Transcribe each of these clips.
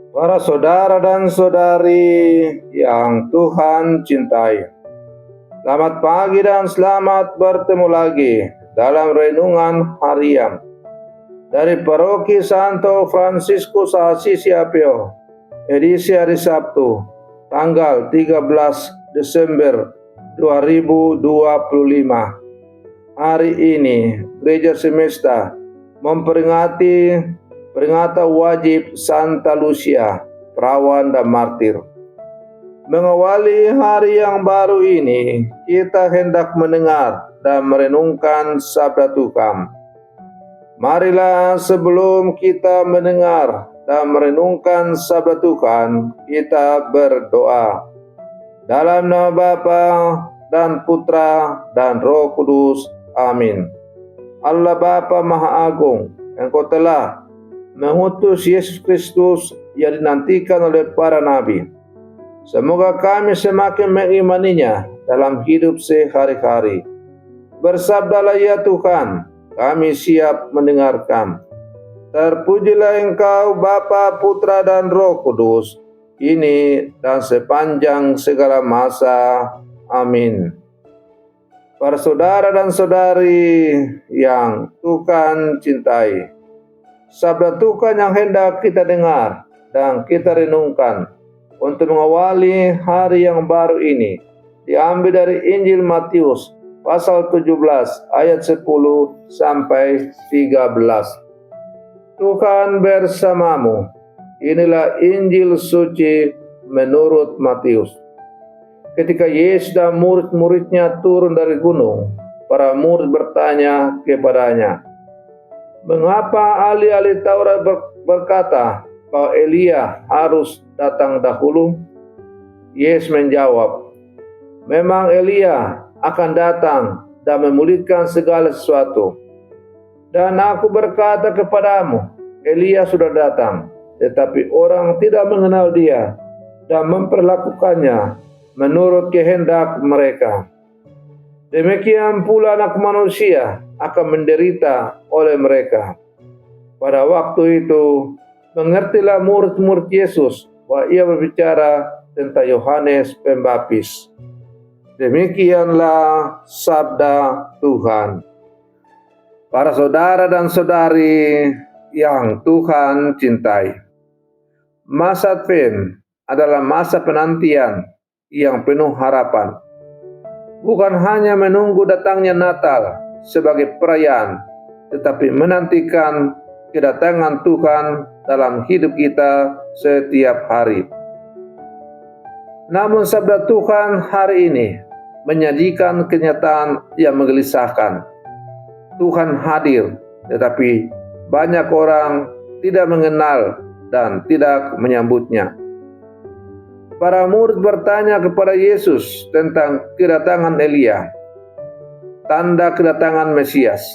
Para saudara dan saudari yang Tuhan cintai, selamat pagi dan selamat bertemu lagi dalam renungan harian dari Paroki Santo Fransiskus Assisi Apio, edisi hari Sabtu, tanggal 13 Desember 2025. Hari ini, Gereja Semesta memperingati peringatan wajib Santa Lucia, perawan dan martir. Mengawali hari yang baru ini, kita hendak mendengar dan merenungkan sabda Tuhan. Marilah sebelum kita mendengar dan merenungkan sabda Tuhan, kita berdoa. Dalam nama Bapa dan Putra dan Roh Kudus. Amin. Allah Bapa Maha Agung, Engkau telah mengutus Yesus Kristus yang dinantikan oleh para nabi. Semoga kami semakin mengimaninya dalam hidup sehari-hari. Bersabdalah ya Tuhan, kami siap mendengarkan. Terpujilah Engkau Bapa, Putra dan Roh Kudus, kini dan sepanjang segala masa. Amin. Para saudara dan saudari yang Tuhan cintai, sabda Tuhan yang hendak kita dengar dan kita renungkan untuk mengawali hari yang baru ini diambil dari Injil Matius pasal 17 ayat 10 sampai 13. Tuhan bersamamu. Inilah Injil suci menurut Matius. Ketika Yesus dan murid-muridnya turun dari gunung, para murid bertanya kepadanya, "Mengapa ahli-ahli Taurat berkata bahwa Elia harus datang dahulu?" Yesus menjawab, "Memang Elia akan datang dan memulihkan segala sesuatu. Dan aku berkata kepadamu, Elia sudah datang, tetapi orang tidak mengenal dia dan memperlakukannya menurut kehendak mereka. Demikian pula Anak Manusia akan menderita oleh mereka." Pada waktu itu, mengertilah murid-murid Yesus bahwa ia berbicara tentang Yohanes Pembaptis. Demikianlah sabda Tuhan. Para saudara dan saudari yang Tuhan cintai, masa Advent adalah masa penantian yang penuh harapan. Bukan hanya menunggu datangnya Natal sebagai perayaan, tetapi menantikan kedatangan Tuhan dalam hidup kita setiap hari. Namun sabda Tuhan hari ini menyajikan kenyataan yang menggelisahkan. Tuhan hadir, tetapi banyak orang tidak mengenal dan tidak menyambutnya. Para murid bertanya kepada Yesus tentang kedatangan Elia, tanda kedatangan Mesias.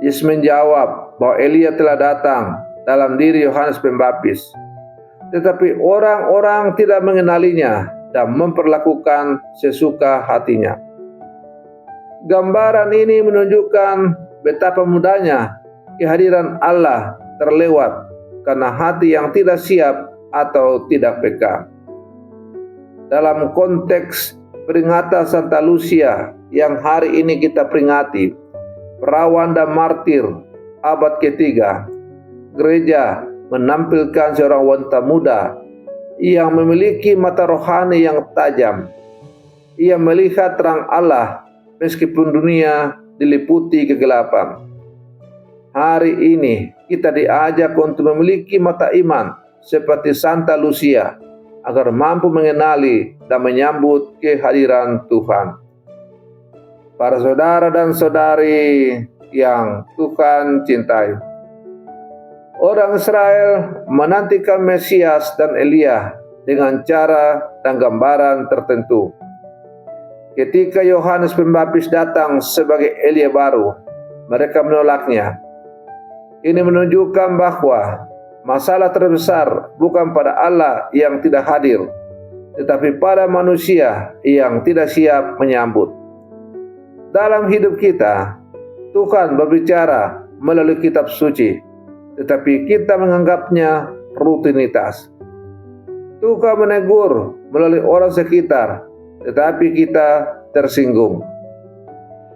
Yesus menjawab bahwa Elia telah datang dalam diri Yohanes Pembaptis, tetapi orang-orang tidak mengenalinya dan memperlakukan sesuka hatinya. Gambaran ini menunjukkan betapa mudahnya kehadiran Allah terlewat karena hati yang tidak siap atau tidak peka. Dalam konteks peringatan Santa Lucia yang hari ini kita peringati, perawan dan martir abad ketiga, gereja menampilkan seorang wanita muda yang memiliki mata rohani yang tajam. Ia melihat terang Allah meskipun dunia diliputi kegelapan. Hari ini kita diajak untuk memiliki mata iman seperti Santa Lucia agar mampu mengenali dan menyambut kehadiran Tuhan. Para saudara dan saudari yang Tuhan cintai, orang Israel menantikan Mesias dan Elia dengan cara dan gambaran tertentu. Ketika Yohanes Pembaptis datang sebagai Elia baru, mereka menolaknya. Ini menunjukkan bahwa masalah terbesar bukan pada Allah yang tidak hadir, tetapi pada manusia yang tidak siap menyambut. Dalam hidup kita, Tuhan berbicara melalui kitab suci, tetapi kita menganggapnya rutinitas. Tuhan menegur melalui orang sekitar, tetapi kita tersinggung.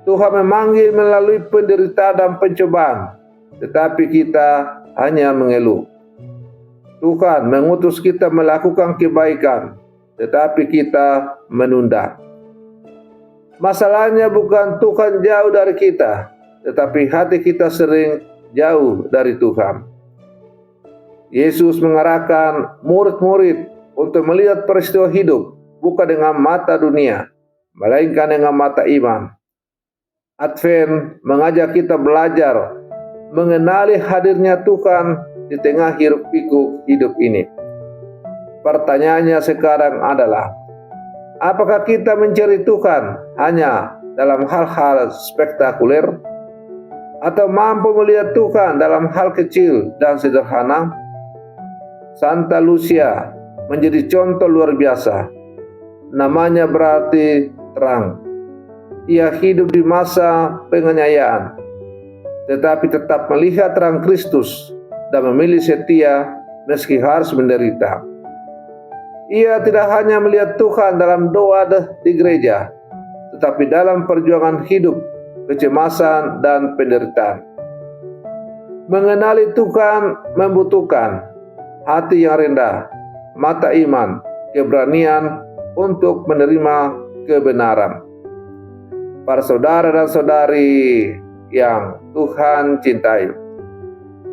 Tuhan memanggil melalui penderitaan dan pencobaan, tetapi kita hanya mengeluh. Tuhan mengutus kita melakukan kebaikan, tetapi kita menunda. Masalahnya bukan Tuhan jauh dari kita, tetapi hati kita sering jauh dari Tuhan. Yesus mengarahkan murid-murid untuk melihat peristiwa hidup bukan dengan mata dunia, melainkan dengan mata iman. Advent mengajak kita belajar mengenali hadirnya Tuhan di tengah hiruk-pikuk hidup ini. Pertanyaannya sekarang adalah, apakah kita mencari Tuhan hanya dalam hal-hal spektakuler, atau mampu melihat Tuhan dalam hal kecil dan sederhana? Santa Lucia menjadi contoh luar biasa. Namanya berarti terang. Ia hidup di masa penganiayaan, tetapi tetap melihat terang Kristus dan memilih setia meski harus menderita. Ia tidak hanya melihat Tuhan dalam doa di gereja, tetapi dalam perjuangan hidup, kecemasan, dan penderitaan. Mengenali Tuhan membutuhkan hati yang rendah, mata iman, keberanian untuk menerima kebenaran. Para saudara dan saudari yang Tuhan cintai,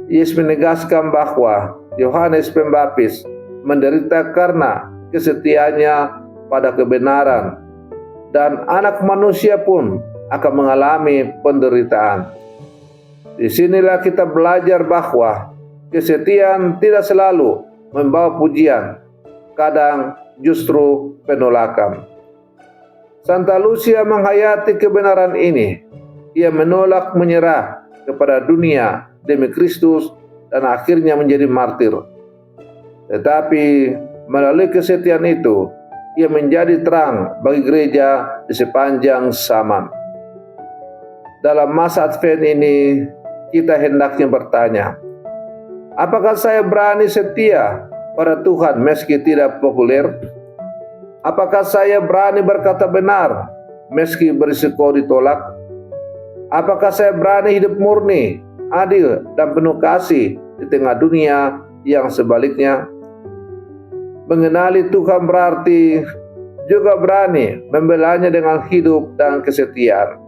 Yesus menegaskan bahwa Yohanes Pembaptis menderita karena kesetiaannya pada kebenaran, dan anak manusia pun akan mengalami penderitaan. Disinilah kita belajar bahwa kesetiaan tidak selalu membawa pujian, kadang justru penolakan. Santa Lucia menghayati kebenaran ini. Ia menolak menyerah kepada dunia demi Kristus dan akhirnya menjadi martir. Tetapi melalui kesetiaan itu, ia menjadi terang bagi gereja di sepanjang zaman. Dalam masa Advent ini, kita hendaknya bertanya, apakah saya berani setia pada Tuhan meski tidak populer? Apakah saya berani berkata benar meski berisiko ditolak? Apakah saya berani hidup murni, adil, dan penuh kasih di tengah dunia yang sebaliknya? Mengenali Tuhan berarti juga berani membelanya dengan hidup dan kesetiaan.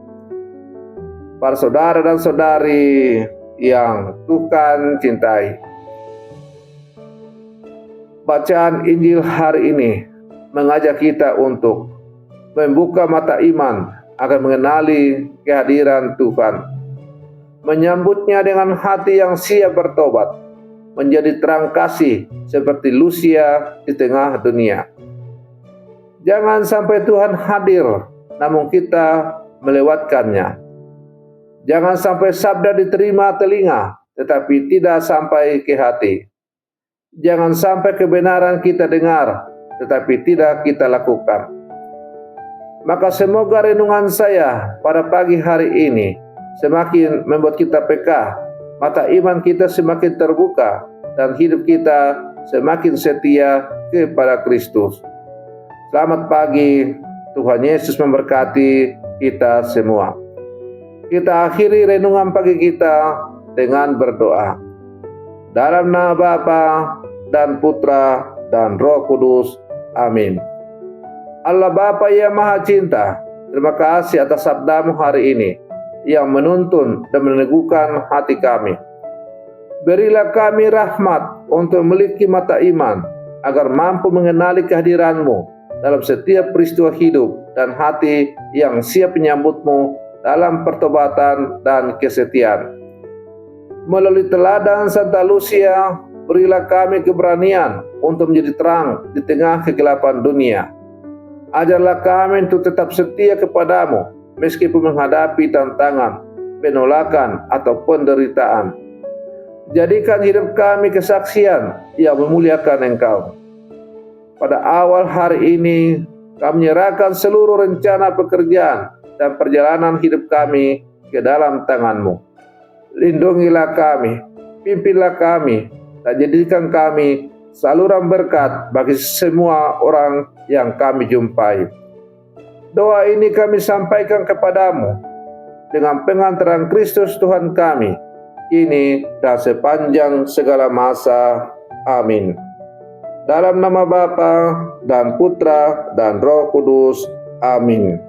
Para saudara dan saudari yang Tuhan cintai, bacaan Injil hari ini mengajak kita untuk membuka mata iman akan mengenali kehadiran Tuhan, menyambutnya dengan hati yang siap bertobat, menjadi terang kasih seperti Lucia di tengah dunia. Jangan sampai Tuhan hadir, namun kita melewatkannya. Jangan sampai sabda diterima telinga, tetapi tidak sampai ke hati. Jangan sampai kebenaran kita dengar, tetapi tidak kita lakukan. Maka semoga renungan saya pada pagi hari ini semakin membuat kita peka, mata iman kita semakin terbuka, dan hidup kita semakin setia kepada Kristus. Selamat pagi, Tuhan Yesus memberkati kita semua. Kita akhiri renungan pagi kita dengan berdoa. Dalam nama Bapa dan Putra dan Roh Kudus. Amin. Allah Bapa yang Maha Cinta, terima kasih atas sabda-Mu hari ini yang menuntun dan meneguhkan hati kami. Berilah kami rahmat untuk memiliki mata iman agar mampu mengenali kehadiran-Mu dalam setiap peristiwa hidup dan hati yang siap menyambut-Mu dalam pertobatan dan kesetiaan. Melalui teladan Santa Lucia, berilah kami keberanian untuk menjadi terang di tengah kegelapan dunia. Ajarlah kami untuk tetap setia kepadamu meskipun menghadapi tantangan, penolakan, atau penderitaan. Jadikan hidup kami kesaksian yang memuliakan Engkau. Pada awal hari ini, kami menyerahkan seluruh rencana pekerjaan dan perjalanan hidup kami ke dalam tangan-Mu. Lindungilah kami, pimpinlah kami, dan jadikan kami saluran berkat bagi semua orang yang kami jumpai. Doa ini kami sampaikan kepadamu dengan pengantaran Kristus Tuhan kami, kini dan sepanjang segala masa. Amin. Dalam nama Bapa dan Putra dan Roh Kudus. Amin.